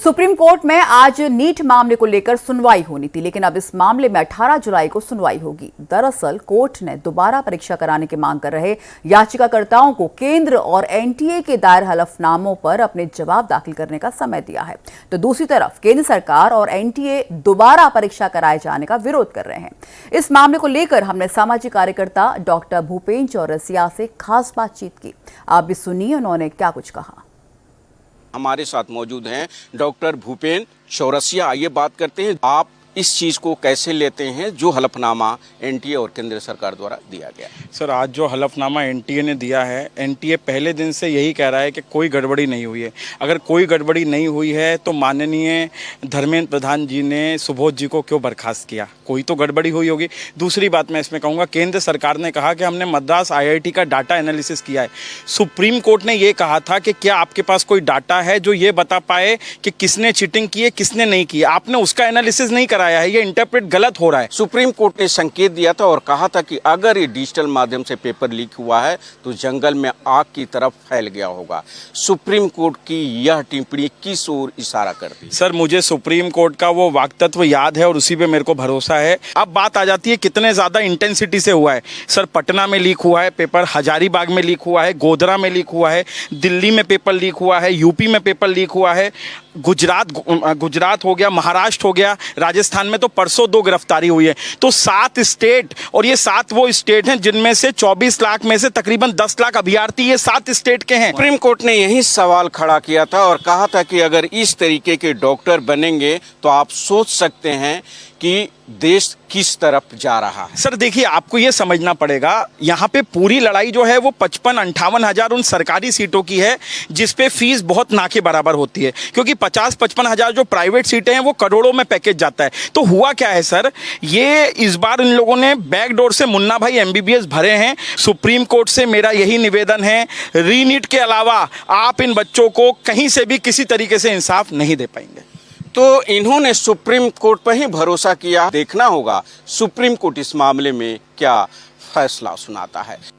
Supreme court में आज NEET मामले को लेकर सुनवाई होनी थी, लेकिन अब इस मामले में 18 जुलाई को सुनवाई होगी। दरअसल कोर्ट ने दोबारा परीक्षा कराने की मांग कर रहे याचिकाकर्ताओं को केंद्र और एनटीए के दायर हलफनामों पर अपने जवाब दाखिल करने का समय दिया है, तो दूसरी तरफ केंद्र सरकार और एनटीए दोबारा परीक्षा कराए जाने का विरोध कर रहे हैं। इस मामले को लेकर हमने सामाजिक कार्यकर्ता डॉक्टर भूपेन चौरसिया से खास बातचीत की। आप भी सुनिए उन्होंने क्या कुछ कहा। हमारे साथ मौजूद हैं डॉक्टर भूपेन चौरसिया। आइए बात करते हैं, आप इस चीज़ को कैसे लेते हैं जो हलफनामा एनटीए और केंद्र सरकार द्वारा दिया गया है? सर, आज जो हलफनामा एनटीए ने दिया है, एनटीए पहले दिन से यही कह रहा है कि कोई गड़बड़ी नहीं हुई है। अगर कोई गड़बड़ी नहीं हुई है तो माननीय धर्मेंद्र प्रधान जी ने सुबोध जी को क्यों बर्खास्त किया? कोई तो गड़बड़ी हुई होगी। दूसरी बात मैं इसमें कहूँगा, केंद्र सरकार ने कहा कि हमने मद्रास आईआईटी का डाटा एनालिसिस किया है। सुप्रीम कोर्ट ने ये कहा था कि क्या आपके पास कोई डाटा है जो ये बता पाए कि किसने चीटिंग की है, किसने नहीं की। आपने उसका एनालिसिस नहीं कराया है, ये इंटरप्रेट गलत हो रहा है। सुप्रीम कोर्ट ने संकेत दिया था और कहा था कि अगर ये डिजिटल माध्यम से पेपर लीक हुआ है तो जंगल में आग की तरफ फैल गया होगा। सुप्रीम कोर्ट की यह टिप्पणी किस ओर इशारा करती है? सर, मुझे सुप्रीम कोर्ट का वो वाक्तत्व याद है और उसी पे मेरे को भरोसा है। अब बात आ जाती है कितने ज्यादा इंटेंसिटी से हुआ है। सर, पटना में लीक हुआ है पेपर, हजारीबाग में लीक हुआ है, गोधरा में लीक हुआ है, दिल्ली में पेपर लीक हुआ है, यूपी में पेपर लीक हुआ है, गुजरात हो गया, महाराष्ट्र हो गया, राजस्थान में तो परसों 2 गिरफ्तारी हुई है। तो 7 स्टेट, और ये 7 वो स्टेट हैं जिनमें से 24 लाख में से तकरीबन 10 लाख अभ्यर्थी ये 7 स्टेट के हैं। सुप्रीम कोर्ट ने यही सवाल खड़ा किया था और कहा था कि अगर इस तरीके के डॉक्टर बनेंगे तो आप सोच सकते हैं कि देश किस तरफ जा रहा है। सर देखिए, आपको ये समझना पड़ेगा, यहाँ पे पूरी लड़ाई जो है वो 55-58 हजार उन सरकारी सीटों की है जिसपे फीस बहुत ना के बराबर होती है, क्योंकि 50-55 हजार जो प्राइवेट सीटें हैं वो करोड़ों में पैकेज जाता है। तो हुआ क्या है सर, ये इस बार इन लोगों ने बैकडोर से मुन्ना भाई एमबीबीएस भरे हैं। सुप्रीम कोर्ट से मेरा यही निवेदन है, रीनीट के अलावा आप इन बच्चों को कहीं से भी किसी तरीके से इंसाफ नहीं दे पाएंगे। तो इन्होंने सुप्रीम कोर्ट पर ही भरोसा किया। देखना होगा सुप्रीम कोर्ट इस मामले में क्या फैसला सुनाता है।